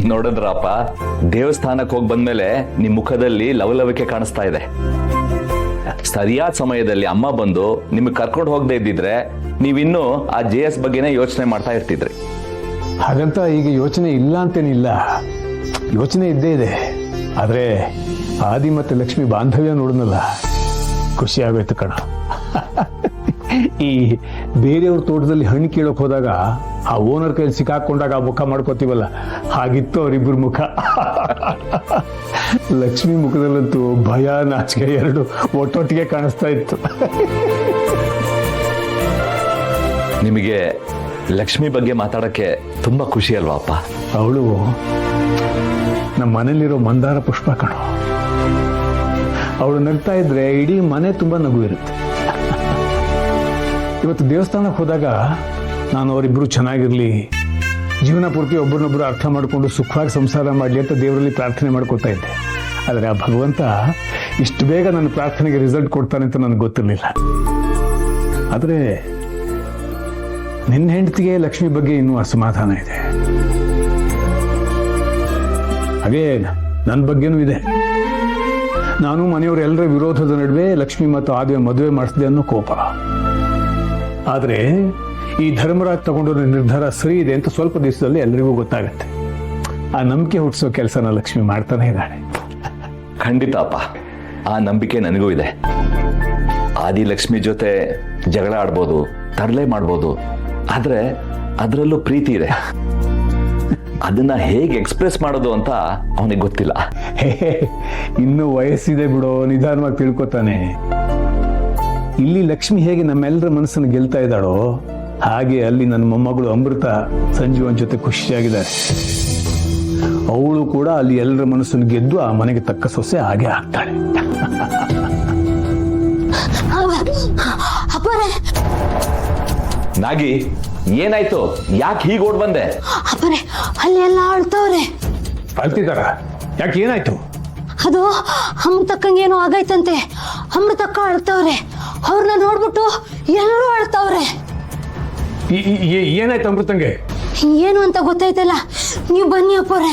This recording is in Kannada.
ನೋಡಿದ್ರಪ್ಪ, ದೇವಸ್ಥಾನಕ್ಕೆ ಹೋಗಿ ಬಂದ್ಮೇಲೆ ನಿಮ್ ಮುಖದಲ್ಲಿ ಲವಲವಿಕೆ ಕಾಣಿಸ್ತಾ ಇದೆ. ಸರಿಯಾದ ಸಮಯದಲ್ಲಿ ಅಮ್ಮ ಬಂದು ನಿಮ್ಗೆ ಕರ್ಕೊಂಡು ಹೋಗದೆ ಇದ್ದಿದ್ರೆ ನೀವಿನ್ನೂ ಆ JS ಬಗ್ಗೆನೇ ಯೋಚನೆ ಮಾಡ್ತಾ ಇರ್ತಿದ್ರಿ. ಹಾಗಂತ ಈಗ ಯೋಚನೆ ಇಲ್ಲ ಅಂತೇನಿಲ್ಲ, ಯೋಚನೆ ಇದ್ದೇ ಇದೆ. ಆದ್ರೆ ಆದಿ ಮತ್ತೆ ಲಕ್ಷ್ಮಿ ಬಾಂಧವ್ಯ ನೋಡಿದ್ನಲ್ಲ, ಖುಷಿ ಆಗೋಯ್ತು ಕಣ. ಈ ಬೇರೆಯವ್ರ ತೋಟದಲ್ಲಿ ಹಣ್ಣು ಕೀಳಕ್ ಹೋದಾಗ ಆ ಓನರ್ ಕೈಯಲ್ಲಿ ಸಿಕ್ಕಾಕೊಂಡಾಗ ಆ ಮುಖ ಮಾಡ್ಕೋತೀವಲ್ಲ, ಹಾಗಿತ್ತು ಅವರಿಬ್ಬರ ಮುಖ. ಲಕ್ಷ್ಮಿ ಮುಖದಲ್ಲಂತೂ ಭಯ ನಾಚಿಕೆ ಎರಡು ಒಟ್ಟೊಟ್ಟಿಗೆ ಕಾಣಿಸ್ತಾ ಇತ್ತು. ನಿಮಗೆ ಲಕ್ಷ್ಮಿ ಬಗ್ಗೆ ಮಾತಾಡಕ್ಕೆ ತುಂಬಾ ಖುಷಿ ಅಲ್ವಾ ಅಪ್ಪ? ಅವಳು ನಮ್ಮ ಮನೇಲಿರೋ ಮಂದಾರ ಪುಷ್ಪ ಕಣೋ. ಅವಳು ನಗ್ತಾ ಇದ್ರೆ ಇಡೀ ಮನೆ ತುಂಬಾ ನಗು ಇರುತ್ತೆ. ಇವತ್ತು ದೇವಸ್ಥಾನಕ್ಕೆ ಹೋದಾಗ ನಾನು ಅವರಿಬ್ರು ಚೆನ್ನಾಗಿರ್ಲಿ, ಜೀವನ ಪೂರ್ತಿ ಒಬ್ಬರನ್ನೊಬ್ರು ಅರ್ಥ ಮಾಡಿಕೊಂಡು ಸುಖವಾಗಿ ಸಂಸಾರ ಮಾಡಲಿ ಅಂತ ದೇವರಲ್ಲಿ ಪ್ರಾರ್ಥನೆ ಮಾಡ್ಕೊತಾ ಇದ್ದೆ. ಆದರೆ ಆ ಭಗವಂತ ಇಷ್ಟು ಬೇಗ ನನ್ನ ಪ್ರಾರ್ಥನೆಗೆ ರಿಸಲ್ಟ್ ಕೊಡ್ತಾನೆ ಅಂತ ನನಗೆ ಗೊತ್ತಿರಲಿಲ್ಲ. ಆದರೆ ನಿನ್ನ ಹೆಂಡತಿಗೆ ಲಕ್ಷ್ಮಿ ಬಗ್ಗೆ ಇನ್ನೂ ಅಸಮಾಧಾನ ಇದೆ. ಹಾಗೇ ನನ್ನ ಬಗ್ಗೆನೂ ಇದೆ. ನಾನು ಮನೆಯವರು ಎಲ್ಲರ ವಿರೋಧದ ನಡುವೆ ಲಕ್ಷ್ಮಿ ಮತ್ತು ಆದಿಯ ಮದುವೆ ಮಾಡಿಸಿದೆ ಅನ್ನೋ ಕೋಪ. ಆದರೆ ಈ ಧರ್ಮರಾಜ್ ತಗೊಂಡಿರೋ ನಿರ್ಧಾರ ಸರಿ ಇದೆ ಅಂತ ಸ್ವಲ್ಪ ದಿವಸದಲ್ಲಿ ಎಲ್ರಿಗೂ ಗೊತ್ತಾಗತ್ತೆ. ಆ ನಂಬಿಕೆ ಹುಟ್ಟಿಸೋ ಕೆಲಸನ ಲಕ್ಷ್ಮಿ ಮಾಡ್ತಾನೆ ಇದ್ದಾಳೆ. ಖಂಡಿತ ಅಪ್ಪ, ಆ ನಂಬಿಕೆ ನನಗೂ ಇದೆ. ಆದಿ ಲಕ್ಷ್ಮಿ ಜೊತೆ ಜಗಳ ಆಡ್ಬೋದು, ತರಲೆ ಮಾಡ್ಬೋದು, ಆದ್ರೆ ಅದರಲ್ಲೂ ಪ್ರೀತಿ ಇದೆ. ಅದನ್ನ ಹೇಗೆ ಎಕ್ಸ್ಪ್ರೆಸ್ ಮಾಡೋದು ಅಂತ ಅವನಿಗೆ ಗೊತ್ತಿಲ್ಲ. ಇನ್ನೂ ವಯಸ್ಸಿದೆ ಬಿಡೋ, ನಿಧಾನವಾಗಿ ತಿಳ್ಕೊತಾನೆ. ಇಲ್ಲಿ ಲಕ್ಷ್ಮಿ ಹೇಗೆ ನಮ್ಮೆಲ್ಲರ ಮನಸ್ಸನ್ನು ಗೆಲ್ತಾ ಇದ್ದಾಳೋ ಹಾಗೆ ಅಲ್ಲಿ ನನ್ನ ಮೊಮ್ಮಗಳು ಅಮೃತ ಸಂಜೀವನ್ ಜೊತೆ ಖುಷಿಯಾಗಿದ್ದಾರೆ. ಅವಳು ಕೂಡ ಅಲ್ಲಿ ಎಲ್ಲರ ಮನಸ್ಸನ್ನು ಗೆದ್ದು ಆ ಮನೆಗೆ ತಕ್ಕ ಸೊಸೆ ಹಾಗೆ ಆಗ್ತಾಳೆ. ನಾಗಿ, ಏನಾಯ್ತು? ಯಾಕೆ ಹೀಗೆ ಓಡ್ ಬಂದೆ? ಅಪ್ಪರೇ, ಅಲ್ಲಿ ಎಲ್ಲ ಅಳ್ತವ್ರೆ. ಅಳ್ತಿದಾರ? ಯಾಕೆ, ಏನಾಯ್ತು? ಅದು ಅಮೃತಕ್ಕಂಗೆ ಏನೋ ಆಗೈತಂತೆ. ಅಮೃತಕ್ಕ ಅಳ್ತವ್ರೆ. ಅವ್ರನ್ನ ನೋಡ್ಬಿಟ್ಟು ಎಲ್ಲರೂ ಅಳ್ತವ್ರೆ. ಏನಾಯ್ತು ಅಮೃತಂಗೆ? ಏನು ಅಂತ ಗೊತ್ತಾಯ್ತಲ್ಲ, ನೀವು ಬನ್ನಿ ಅಪ್ಪರೇ.